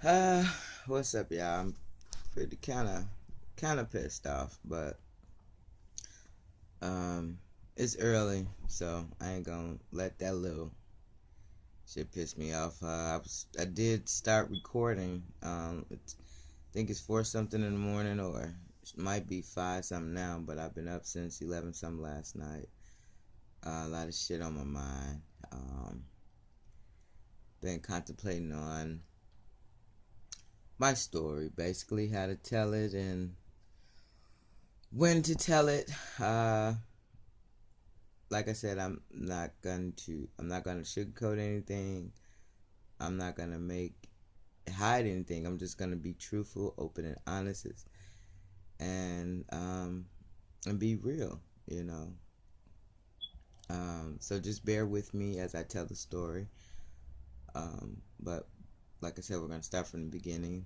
Uh, what's up, y'all? I'm pretty kind of pissed off, but um, it's early, so I ain't gonna let that little shit piss me off. I did start recording. I think it's 4 something in the morning, or it might be 5 something now. But I've been up since 11 something last night. A lot of shit on my mind. Um, been contemplating on my story, basically how to tell it and when to tell it. Like I said, I'm not gonna sugarcoat anything. I'm not gonna make hide anything. I'm just gonna be truthful, open, and honest, and be real. You know. So just bear with me as I tell the story. But like I said, we're gonna start from the beginning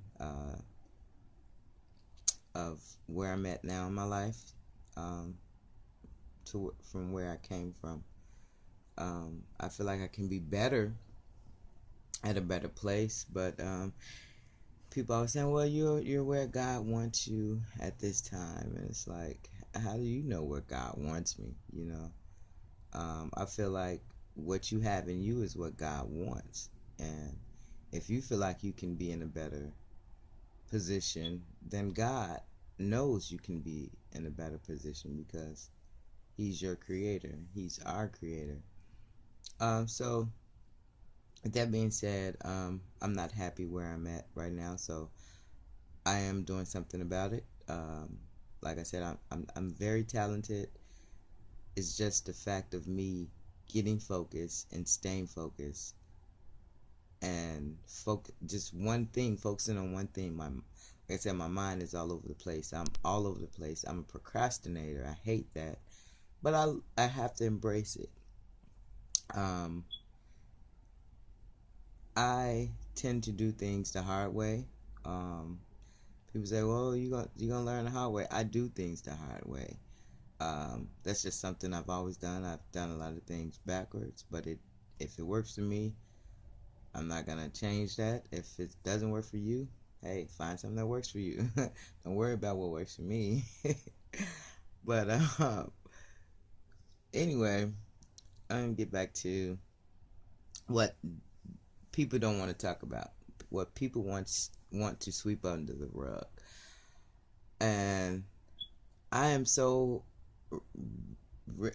of where I'm at now in my life, um, to from where I came from. I feel like I can be better at a better place, but people always saying, "Well, you're where God wants you at this time," and it's like, how do you know where God wants me? I feel like what you have in you is what God wants, and if you feel like you can be in a better position, then God knows you can be in a better position because He's your creator. He's our creator. So with that being said, I'm not happy where I'm at right now, so I am doing something about it. Like I said, I'm very talented. It's just the fact of me getting focused and staying focused and just one thing, focusing on one thing. Like I said, my mind is all over the place. I'm all over the place. I'm a procrastinator. I hate that, but I have to embrace it. Um, I tend to do things the hard way. Um, People say, "Well, you gonna learn the hard way." I do things the hard way. That's just something I've always done. I've done a lot of things backwards, but if it works for me, I'm not gonna change that. If it doesn't work for you, hey, find something that works for you. Don't worry about what works for me. But anyway, I'm gonna get back to what people don't want to talk about. What people want to sweep under the rug, and I am so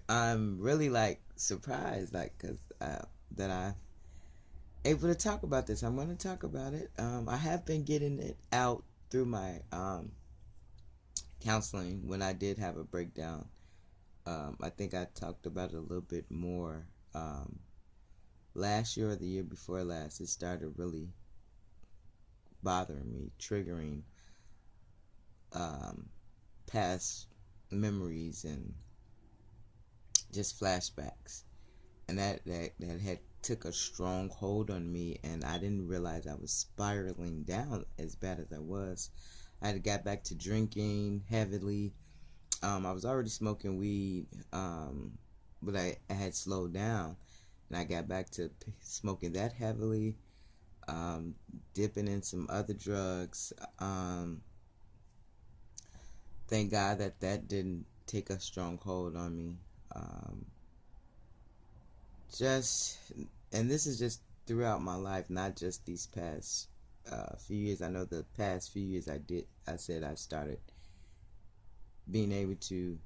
I'm really like surprised, like, cause that I able to talk about this. I'm going to talk about it. I have been getting it out through my counseling when I did have a breakdown. I think I talked about it a little bit more last year or the year before last. It started really bothering me, triggering um, past memories and just flashbacks, and that had took a strong hold on me, and I didn't realize I was spiraling down as bad as I was. I had got back to drinking heavily. I was already smoking weed, but I had slowed down, and I got back to smoking that heavily, um, dipping in some other drugs. Thank God that didn't take a strong hold on me. Um, just and this is just throughout my life, not just these past few years. I know the past few years I said I started being able to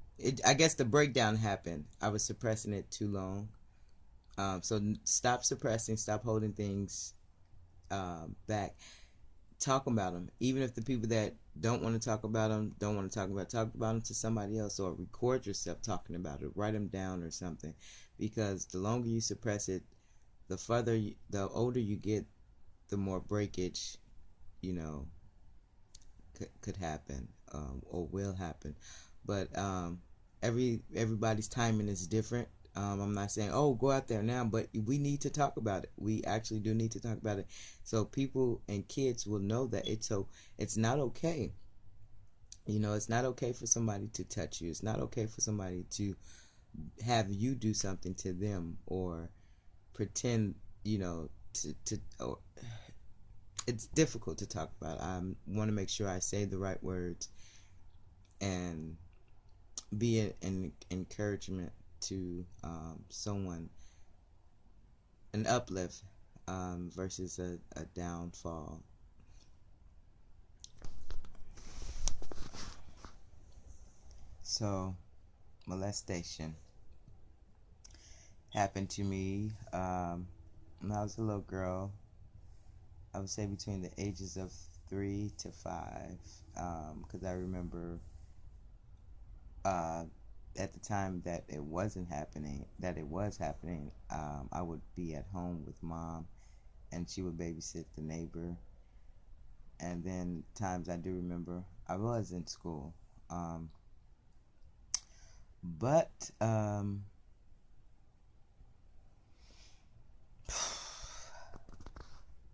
I guess the breakdown happened. I was suppressing it too long. So stop suppressing, stop holding things back. Talk about them, even if the people that don't want to talk about them don't want to talk about them to somebody else, or record yourself talking about it, write them down or something, because the longer you suppress it, the older you get, the more breakage, you know, could happen, or will happen. But everybody's timing is different. I'm not saying, oh, go out there now, but we need to talk about it. We actually do need to talk about it, so people and kids will know that it's not okay. It's not okay for somebody to touch you. It's not okay for somebody to have you do something to them, or pretend, or it's difficult to talk about. I want to make sure I say the right words and be an encouragement to someone, an uplift versus a downfall. So, molestation happened to me when I was a little girl. I would say between the ages of 3 to 5, because I remember uh, at the time that it wasn't happening, that it was happening, I would be at home with mom, and she would babysit the neighbor. And then times I do remember I was in school, but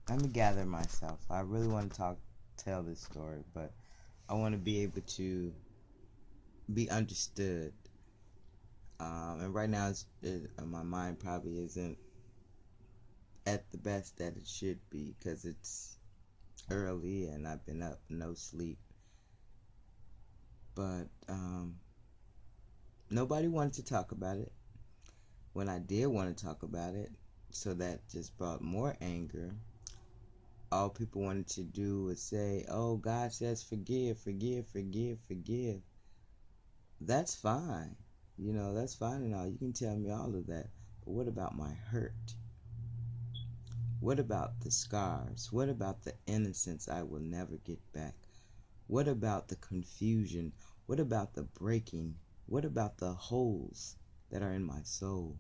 let me gather myself. I really want to tell this story, but I want to be able to be understood. And right now, my mind probably isn't at the best that it should be because it's early and I've been up no sleep. But nobody wanted to talk about it. When I did want to talk about it, so that just brought more anger. All people wanted to do was say, "Oh, God says forgive, forgive, forgive, forgive." That's fine. That's fine and all. You can tell me all of that. But what about my hurt? What about the scars? What about the innocence I will never get back? What about the confusion? What about the breaking? What about the holes that are in my soul?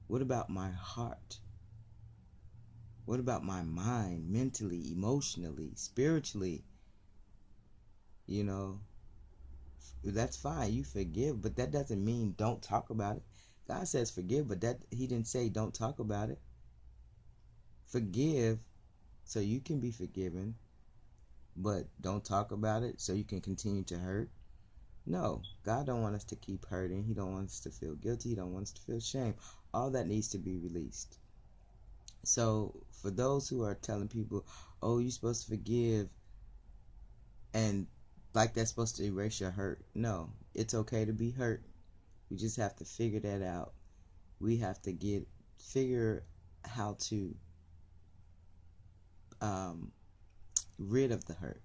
What about my heart? What about my mind, mentally, emotionally, spiritually? That's fine. You forgive, but that doesn't mean don't talk about it. God says forgive, but that He didn't say don't talk about it. Forgive so you can be forgiven, but don't talk about it so you can continue to hurt. No, God don't want us to keep hurting. He don't want us to feel guilty. He don't want us to feel shame. All that needs to be released. So for those who are telling people, "Oh, you're supposed to forgive," and like that's supposed to erase your hurt. No, it's okay to be hurt. We just have to figure that out. We have to figure how to rid of the hurt.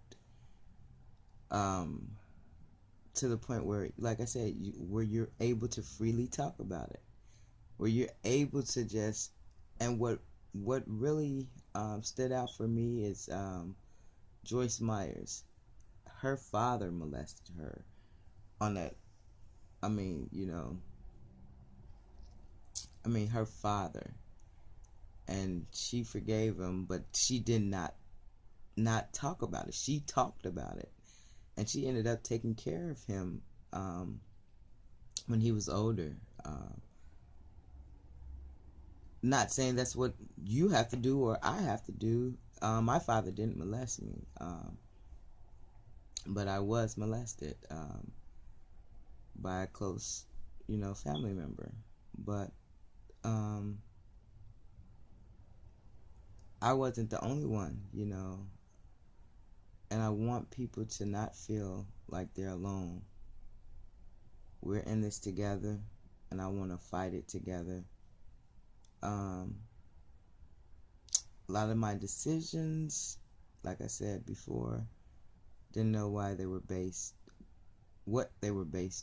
To the point where, like I said, where you're able to freely talk about it, where you're able to just, and what really stood out for me is Joyce Myers. Her father molested her on that. I mean, her father, and she forgave him, but she did not talk about it. She talked about it, and she ended up taking care of him when he was older. Not saying that's what you have to do or I have to do. My father didn't molest me, but I was molested by a close, family member. But I wasn't the only one, and I want people to not feel like they're alone. We're in this together, and I want to fight it together. A lot of my decisions, like I said before, didn't know what they were based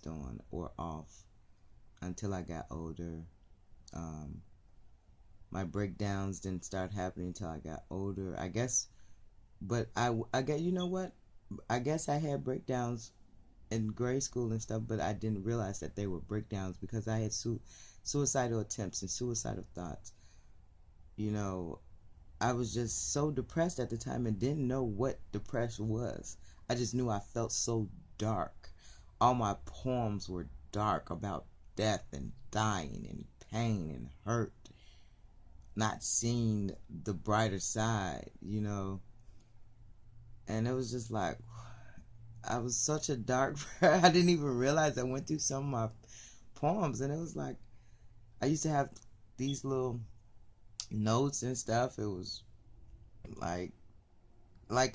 on or off until I got older. My breakdowns didn't start happening until I got older, I guess. But I get, you know what? I guess I had breakdowns in grade school and stuff, but I didn't realize that they were breakdowns because I had suicidal attempts and suicidal thoughts. I was just so depressed at the time and didn't know what depression was. I just knew I felt so dark. All my poems were dark about death and dying and pain and hurt, not seeing the brighter side, and it was just like, I was such a dark I didn't even realize I went through some of my poems, and it was like, I used to have these little notes and stuff. It was like like